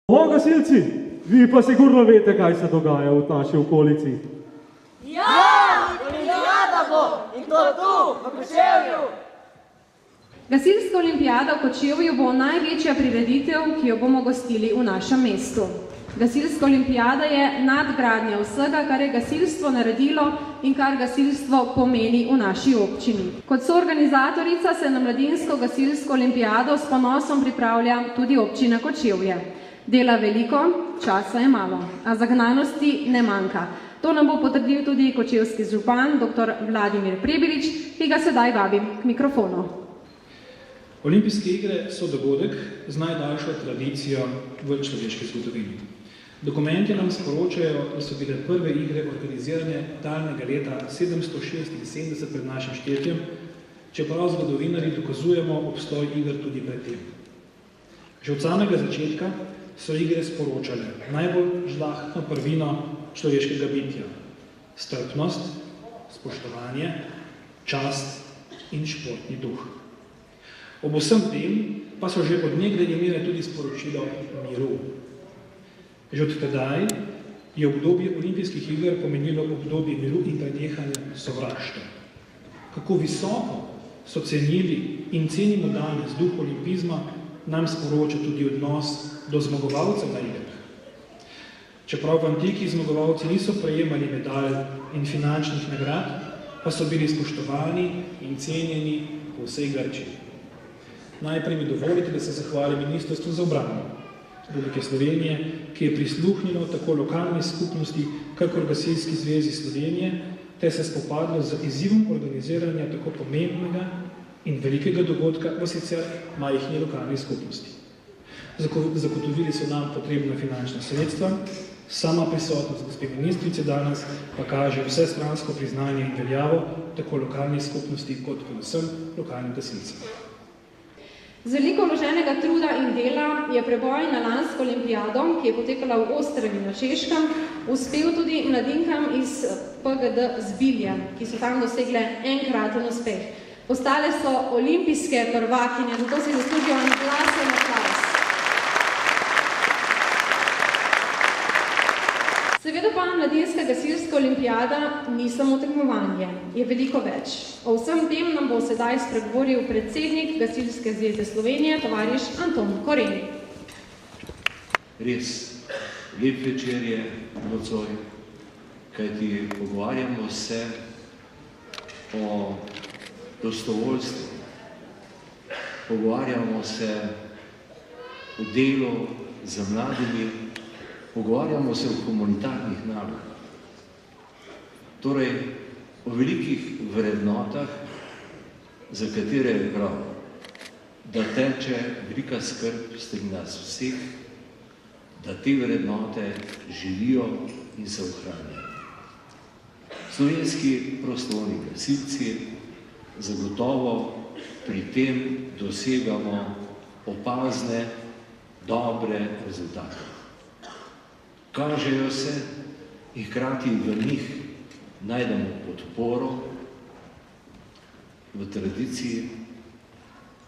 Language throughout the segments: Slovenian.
O, gasilci, vi pa sigurno veste, kaj se dogaja v naši okolici. Ja, olimpijada bo in to tu, v Kočevju. Gasilska olimpijada v Kočevju bo največja prireditev, ki jo bomo gostili v našem mestu. Gasilska olimpijada je nadgradnja vsega, kar je gasilstvo naredilo in kar gasilstvo pomeni v naši občini. Kot soorganizatorica se na mladinsko gasilsko olimpijado s ponosom pripravlja tudi občina Kočevje. Dela veliko, časa je malo, a zagnanosti ne manjka. To nam bo potrdil tudi kočevski župan, dr. Vladimir Prebilič, ki ga sedaj vabim k mikrofonu. Olimpijske igre so dogodek z najdaljšo tradicijo v človeški zgodovini. Dokumenti nam sporočajo, da so bile prve igre organizirane daljnega leta 776 pred našim štetjem, čeprav zgodovinarji dokazujemo obstoj iger tudi pred tem. Že od samega začetka so igre sporočale najbolj žlahtno prvino človeškega bitja. Strpnost, spoštovanje, čast in športni duh. Ob vsem tem pa so že od nekdaj imele tudi sporočilo miru. Že od tedaj je obdobje olimpijskih iger pomenilo obdobje miru in prenehanja sovraštva. Kako visoko so cenili in cenimo danes duh olimpizma, nam sporoča tudi odnos do zmagovalcev na igrah. Čeprav v antiki zmagovalci niso prejemali medalj in finančnih nagrad, pa so bili spoštovani in cenjeni po vsej Grčiji. Najprej mi dovolite, da se zahvalim Ministrstvu za obrambo Republike Slovenije, ki je prisluhnilo tako lokalni skupnosti, kakor Gasilski zvezi Slovenije, te se spopadlo z izzivom organiziranja tako pomembnega in velikega dogodka v sicer majhni lokalni skupnosti. Zagotovili so nam potrebna finančna sredstva, sama prisotnost gospe ministrice danes pa kaže vsestransko priznanje in veljavo tako lokalnih skupnosti kot predvsem lokalnim gasilcem. Z veliko vloženega truda in dela je preboj na lansko olimpijado, ki je potekala v Ostravi na Češkem, uspel tudi mladinkam iz PGD Zbilja, ki so tam dosegle enkraten uspeh. Postale so olimpijske prvakinje, zato si zaslužijo en glasen aplavz. Seveda pa mladinska gasilska olimpijada ni samo tekmovanje, je veliko več. O vsem tem nam bo sedaj spregovoril predsednik Gasilske zveze Slovenije, tovariš Anton Koren. Res, lep večer je nocoj, kajti pogovarjamo se o prostovoljstvu, pogovarjamo se o delu z mladimi, pogovarjamo se o humanitarnih nalogah. Torej, o velikih vrednotah, za katere je prav, da teče velika skrb strani nas vseh, da te vrednote živijo in se ohranjajo. Slovenski prostovoljni gasilci zagotovo pri tem dosegamo opazne, dobre rezultate. Kažejo se in hkrati v njih najdemo podporo v tradiciji,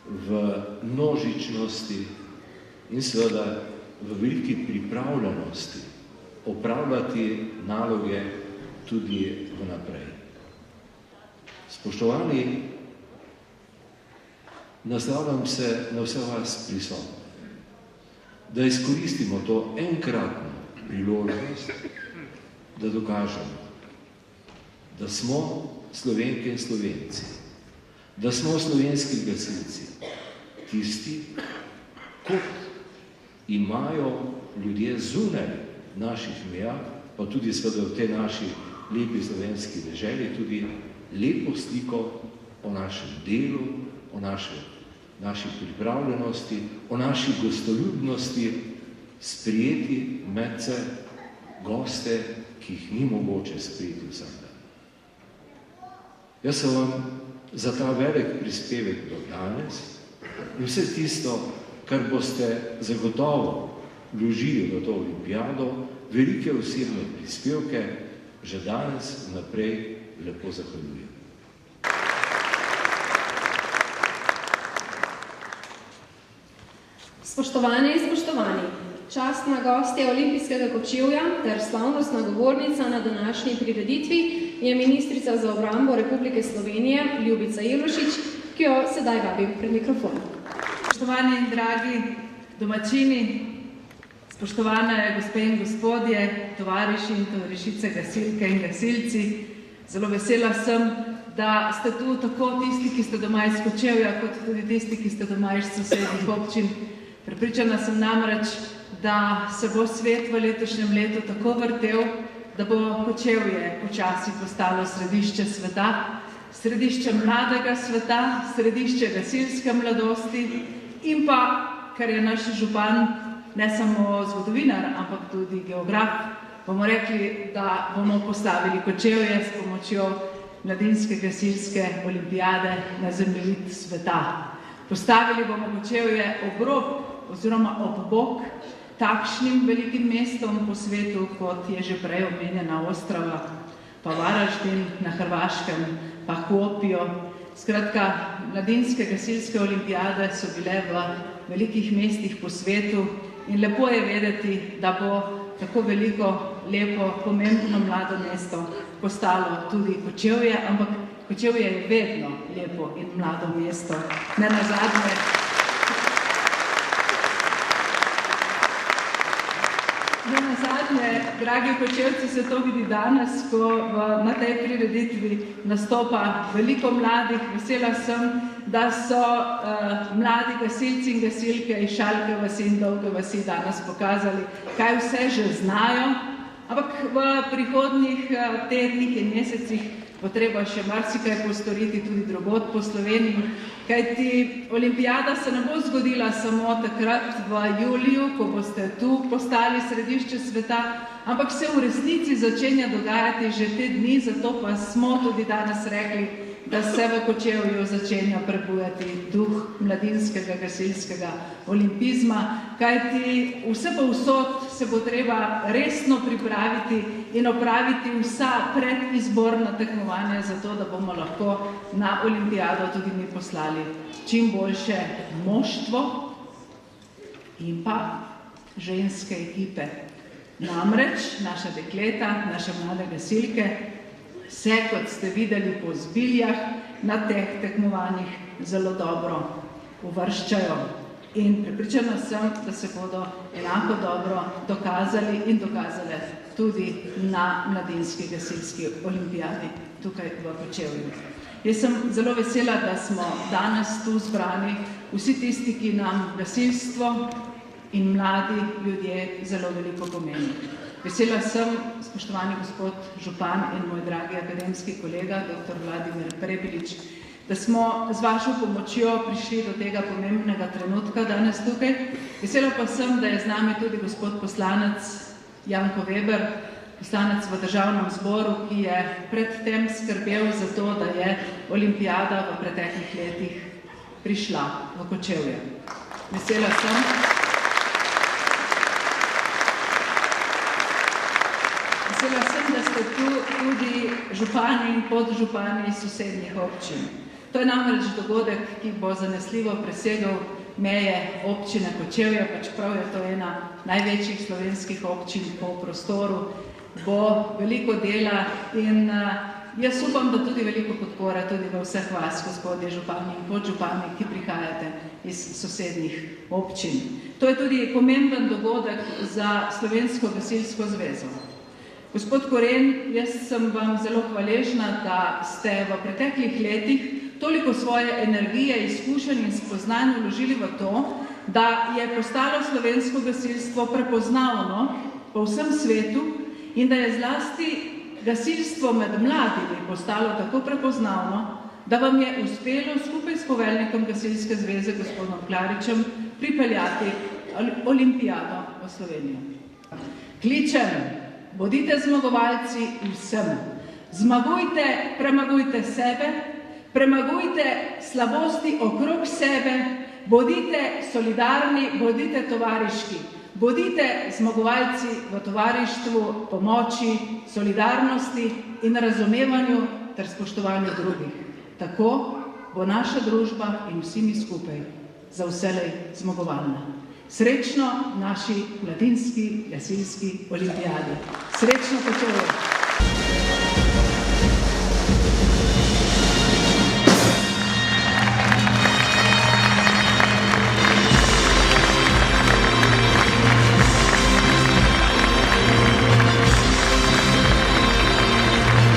v množičnosti in seveda v veliki pripravljenosti opravljati naloge tudi vnaprej. Spoštovani, naslavljam se na vse vas prisotne, da izkoristimo to enkratno priložnost, da dokažemo, da smo Slovenke in Slovenci, da smo slovenski gasilci, tisti, kot imajo ljudje zunaj naših meja, pa tudi seveda v tej naši lepi slovenski deželi, tudi lepo sliko o našem delu, o naši pripravljenosti, o naši gostoljubnosti, sprijeti medse goste, ki jih ni mogoče sprijeti vsak dan. Jaz se vam za ta velik prispevek do danes in vse tisto, kar boste zagotovo vložili v to olimpijado, velike osebne prispevke, že danes naprej lepo zahvaljujem. Spoštovane in spoštovani, Častna gostja Olimpijskega kočevja ter slavnostna govornica na današnji prireditvi je ministrica za obrambo Republike Slovenije Ljubica Jelušič, ki jo sedaj vabim pred mikrofon. Spoštovani in dragi domačini, spoštovane gospe in gospodje, tovariši in tovarišice, gasilke in gasilci, zelo vesela sem, da ste tu tako tisti, ki ste doma iz Kočevja, kot tudi tisti, ki ste doma iz sosednjih občin. Prepričana sem namreč, da se bo svet v letošnjem letu tako vrtel, da bo Kočevje počasi postalo središče sveta, središče mladega sveta, središče gasilske mladosti in pa, ker je naš župan ne samo zgodovinar, ampak tudi geograf, bomo rekli, da bomo postavili Kočevje s pomočjo mladinske gasilske olimpijade na zemljevid sveta. Postavili bomo Kočevje ob rob oziroma ob bok takšnim velikim mestom po svetu, kot je že prej omenjena Ostrava, pa Varaždin na Hrvaškem, pa Kuopio. Skratka, mladinske gasilske olimpijade so bile v velikih mestih po svetu in lepo je vedeti, da bo tako veliko, lepo, pomembno mlado mesto postalo tudi Kočevje, ampak Kočevje je vedno lepo in mlado mesto. Ne nazadnje, dragi Kočevci, se to vidi danes, ko na tej prireditvi nastopa veliko mladih. Vesela sem, da so mladi gasilci in gasilke iz Šalke vasi in Dolge vasi danes pokazali, kaj vse že znajo, ampak v prihodnjih tednih in mesecih bo treba še marsikaj postoriti tudi drugod po Sloveniji, kajti olimpijada se ne bo zgodila samo takrat v juliju, ko boste tu postali središče sveta, ampak se v resnici začenja dogajati že te dni, zato pa smo tudi danes rekli, da se v Kočevju začenja prebujati duh mladinskega gasilskega olimpizma, kajti vse povsod se bo treba resno pripraviti in opraviti vsa predizborna tekmovanja za to, da bomo lahko na olimpijado tudi mi poslali čim boljše moštvo in pa ženske ekipe. Namreč naša dekleta, naše mlade gasilke se, kot ste videli po zbiljah, na teh tekmovanjih zelo dobro uvrščajo. In prepričana sem, da se bodo enako dobro dokazali in dokazale tudi na mladinski gasilski olimpijadi tukaj v Kočevju. Jaz sem zelo vesela, da smo danes tu zbrani vsi tisti, ki nam gasilstvo in mladi ljudje zelo veliko pomenijo. Vesela sem, spoštovani gospod župan in moj dragi akademski kolega, dr. Vladimir Prebilič, da smo z vašo pomočjo prišli do tega pomembnega trenutka danes tukaj. Vesela pa sem, da je z nami tudi gospod poslanec Janko Weber, poslanec v Državnem zboru, ki je predtem skrbel za to, da je olimpijada v preteklih letih prišla v Kočevje. Vesela sem, da ste tu tudi župani in podžupani iz sosednjih občin. To je namreč dogodek, ki bo zanesljivo presegal meje občine Kočevja, pa čeprav je to ena največjih slovenskih občin po prostoru, bo veliko dela in jaz upam, da tudi veliko podpore tudi v vseh vas, gospodje župani in podžupani, ki prihajate iz sosednjih občin. To je tudi pomemben dogodek za Slovensko gasilsko zvezo. Gospod Koren, jaz sem vam zelo hvaležna, da ste v preteklih letih toliko svoje energije, izkušenj in spoznanj vložili v to, da je postalo slovensko gasilstvo prepoznavno po vsem svetu in da je zlasti gasilstvo med mladimi postalo tako prepoznavno, da vam je uspelo skupaj s poveljnikom Gasilske zveze, gospodom Klaričem, pripeljati olimpijado v Slovenijo. Kličem, bodite zmagovalci vsem. Zmagujte, premagujte sebe, premagujte slabosti okrog sebe, bodite solidarni, bodite tovariški, bodite zmagovalci v tovarištvu, pomoči, solidarnosti in razumevanju ter spoštovanju drugih. Tako bo naša družba in vsi mi skupaj za vselej zmagovalna. Srečno naši mladinski gasilski olimpijadi. Srečno Kočevje!